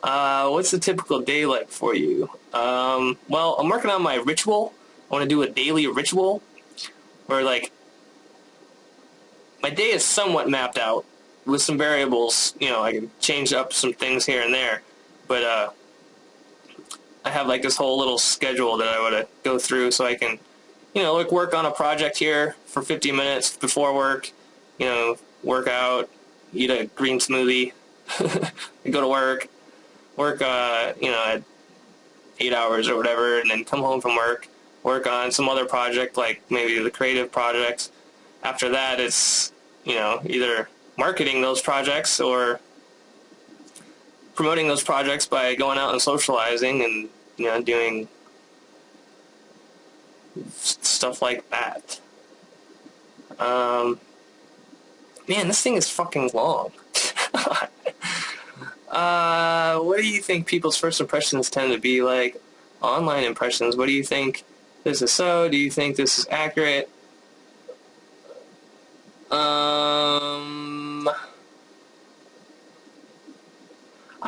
What's the typical day like for you? Well, I'm working on my ritual. I want to do a daily ritual where, like, my day is somewhat mapped out with some variables. You know, I can change up some things here and there, but I have like this whole little schedule that I want to go through so I can, you know, like work on a project here for 50 minutes before work, you know, work out, eat a green smoothie, go to work, you know, at 8 hours or whatever, and then come home from work on some other project, like maybe the creative projects. After that, it's, you know, either marketing those projects or promoting those projects by going out and socializing and, you know, doing stuff like that. Man, this thing is fucking long. What do you think people's first impressions tend to be like? Online impressions, what do you think this is so? Do you think this is accurate? I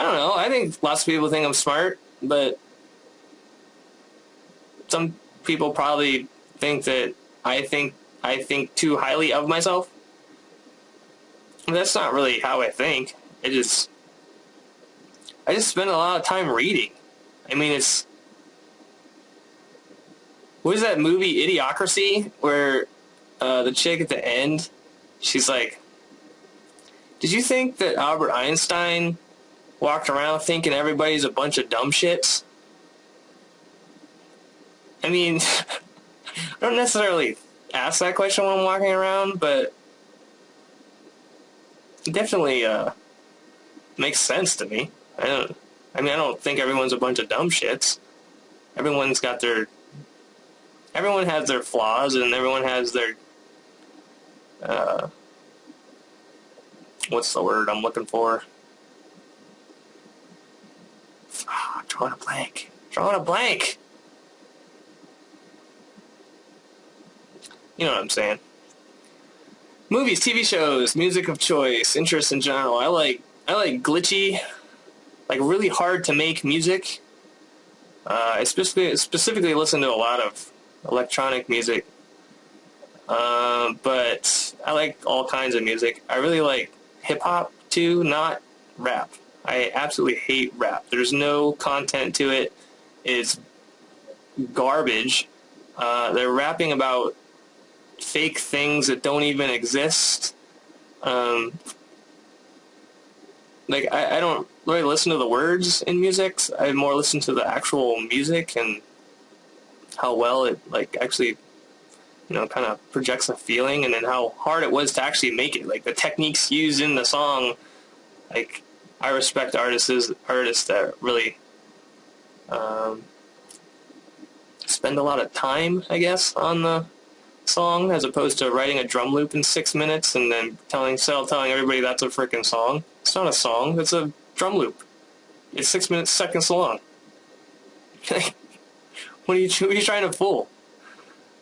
don't know. I think lots of people think I'm smart, but some people probably think that I think too highly of myself. That's not really how I think. I just spend a lot of time reading. I mean, what is that movie, Idiocracy, where the chick at the end, she's like, did you think that Albert Einstein walked around thinking everybody's a bunch of dumb shits? I mean, I don't necessarily ask that question when I'm walking around, but it definitely makes sense to me. I don't think everyone's a bunch of dumb shits. Everyone has their flaws, and everyone has their what's the word I'm looking for? Drawing a blank. You know what I'm saying. Movies, TV shows, music of choice, interests in general. I like glitchy, like really hard to make music. I specifically listen to a lot of electronic music. But I like all kinds of music. I really like hip-hop too, not rap. I absolutely hate rap. There's no content to it. It's garbage. They're rapping about fake things that don't even exist. Like, I don't really listen to the words in music. I more listen to the actual music and how well it, like, actually, you know, kind of projects a feeling, and then how hard it was to actually make it. Like, the techniques used in the song, like, I respect artists that really spend a lot of time, I guess, on the song, as opposed to writing a drum loop in 6 minutes and then telling everybody that's a freaking song. It's not a song, it's a drum loop. It's 6 seconds long. Who are you trying to fool?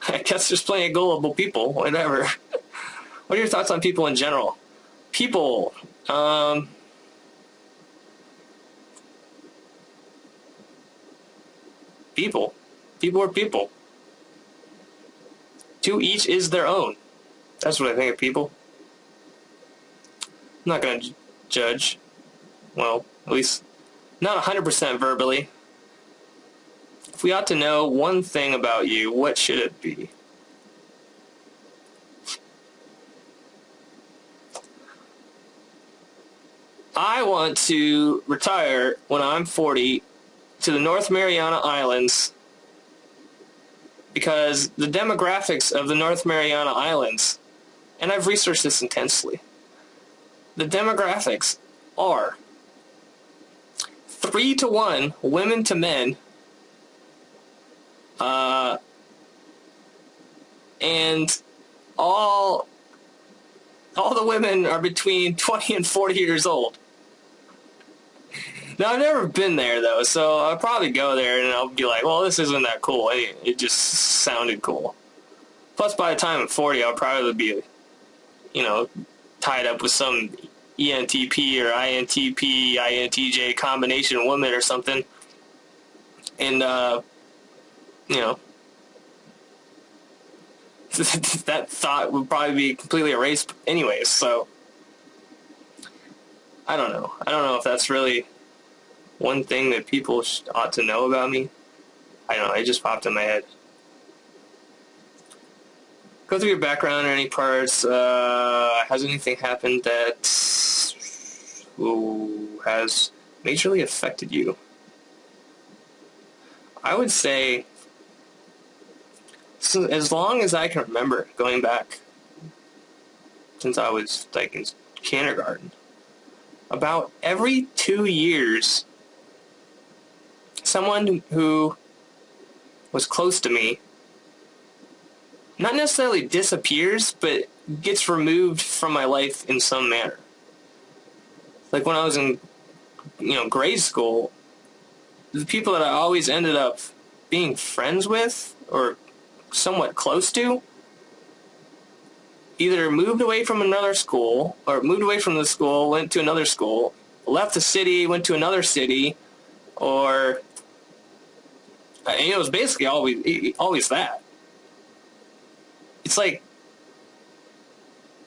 I guess there's plenty of gullible people, whatever. What are your thoughts on people in general? People, people are people. To each is their own. That's what I think of people. I'm not going to judge. Well, at least not 100% verbally. If we ought to know one thing about you, what should it be? I want to retire when I'm 40 to the North Mariana Islands, because the demographics of the North Mariana Islands, and I've researched this intensely, the demographics are 3-to-1 women to men, and all the women are between 20 and 40 years old. Now, I've never been there, though, so I'll probably go there and I'll be like, well, this isn't that cool. It just sounded cool. Plus, by the time I'm 40, I'll probably be, you know, tied up with some ENTP or INTP, INTJ combination woman or something. And, you know, that thought would probably be completely erased anyways, so I don't know. I don't know if that's really one thing that people ought to know about me. I don't know, it just popped in my head. Go through your background or any parts. Has anything happened that has majorly affected you? I would say, so as long as I can remember, going back since I was like in kindergarten, about every 2 years, someone who was close to me not necessarily disappears, but gets removed from my life in some manner. Like when I was in, grade school, the people that I always ended up being friends with or somewhat close to either moved away from another school or moved away from the school, went to another school, left the city, went to another city, or it was basically always that. It's like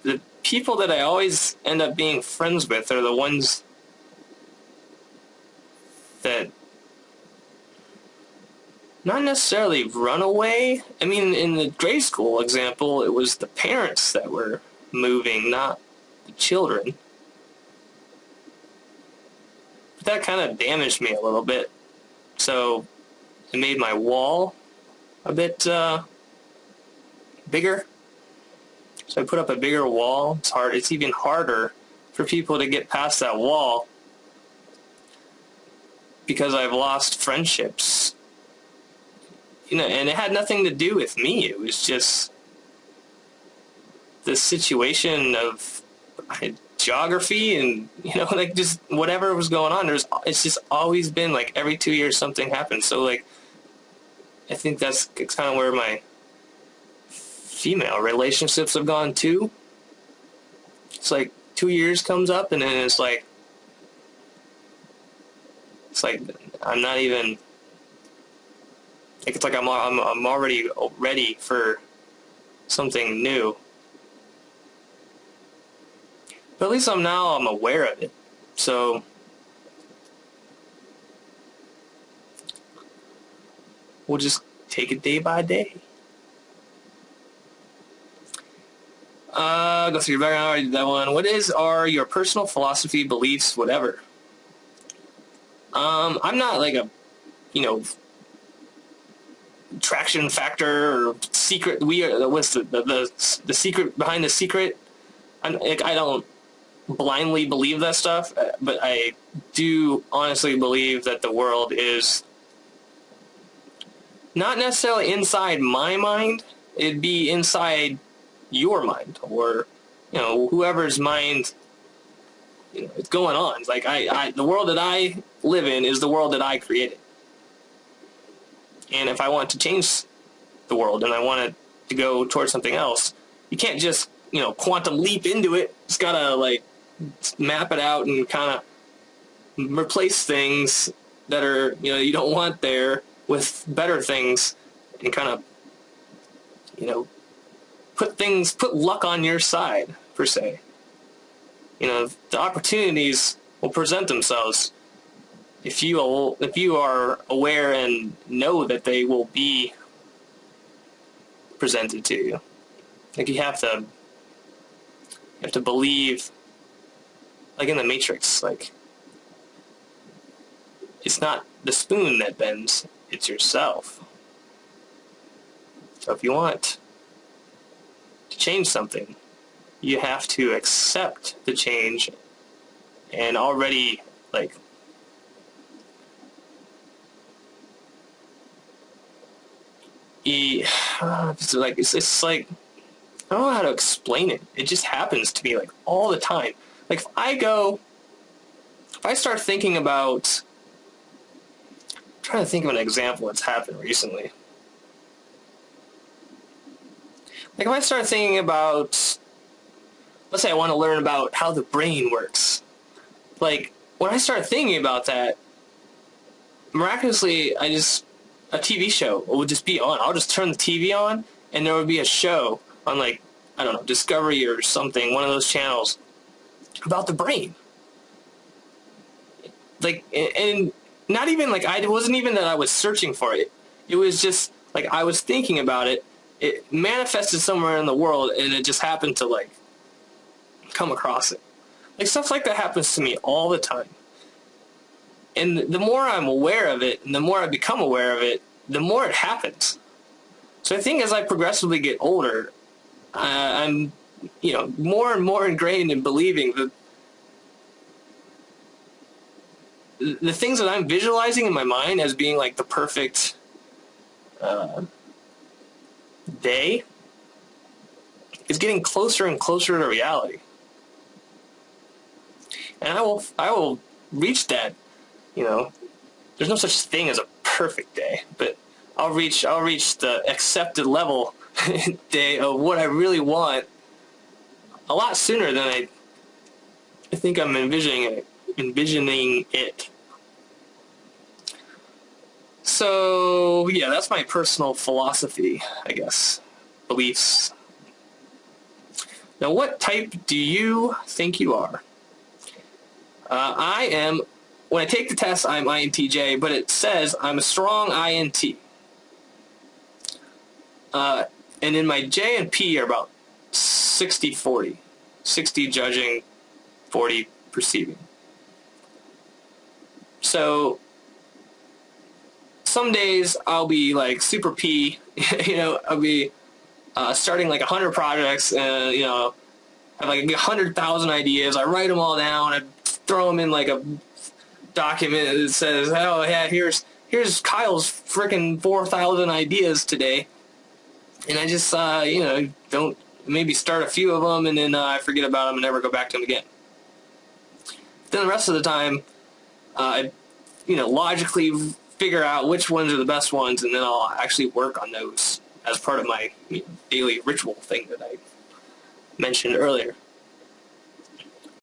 the people that I always end up being friends with are the ones that not necessarily run away. I mean, in the grade school example, it was the parents that were moving, not the children. But that kind of damaged me a little bit. So it made my wall a bit bigger. So I put up a bigger wall. It's even harder for people to get past that wall because I've lost friendships. And it had nothing to do with me. It was just the situation of geography and, like just whatever was going on. It's just always been like every 2 years something happens. So like, I think it's kind of where my female relationships have gone too. It's like 2 years comes up and then it's like I'm not even like, it's like I'm already ready for something new. But at least I'm aware of it. So we'll just take it day by day. Go through your background. I already did that one. What are your personal philosophy, beliefs, whatever? I'm not like a, attraction factor or secret. What's the secret behind the secret? I don't blindly believe that stuff, but I do honestly believe that the world is not necessarily inside my mind. It'd be inside your mind, or whoever's mind it's going on. It's like the world that I live in is the world that I created, and if I want to change the world and I want it to go towards something else, you can't just quantum leap into it. It's gotta like map it out and kind of replace things that are you don't want there with better things, and kind of put luck on your side, per se. The opportunities will present themselves if you are aware and know that they will be presented to you. Like you have to believe, like in the Matrix, like it's not the spoon that bends, it's yourself. So if you want to change something, you have to accept the change and already it's like I don't know how to explain it. It just happens to me like all the time. Like if I start thinking about, I'm trying to think of an example that's happened recently. Like if I start thinking about let's say I want to learn about how the brain works. Like, when I start thinking about that, miraculously, a TV show would just be on. I'll just turn the TV on, and there would be a show on, like, I don't know, Discovery or something, one of those channels, about the brain. Like, and not even, like, it wasn't even that I was searching for it. It was just, like, I was thinking about it. It manifested somewhere in the world, and it just happened to, like, come across it. Like, stuff like that happens to me all the time. And the more I'm aware of it, and the more I become aware of it, the more it happens. So I think as I progressively get older, I'm, more and more ingrained in believing that the things that I'm visualizing in my mind as being like the perfect day is getting closer and closer to reality. And I will reach that, there's no such thing as a perfect day, but I'll reach the accepted level day of what I really want a lot sooner than I think I'm envisioning it. So, yeah, that's my personal philosophy, I guess. Beliefs. Now, what type do you think you are? When I take the test, I'm INTJ, but it says I'm a strong INT. And then my J and P are about 60-40. 60 judging, 40 perceiving. So, some days I'll be like super P, I'll be starting like 100 projects, and, have like 100,000 ideas. I write them all down, I throw them in like a document that says, oh yeah, here's Kyle's freaking 4,000 ideas today. And I just, don't maybe start a few of them, and then I forget about them and never go back to them again. Then the rest of the time, I, logically figure out which ones are the best ones, and then I'll actually work on those as part of my daily ritual thing that I mentioned earlier.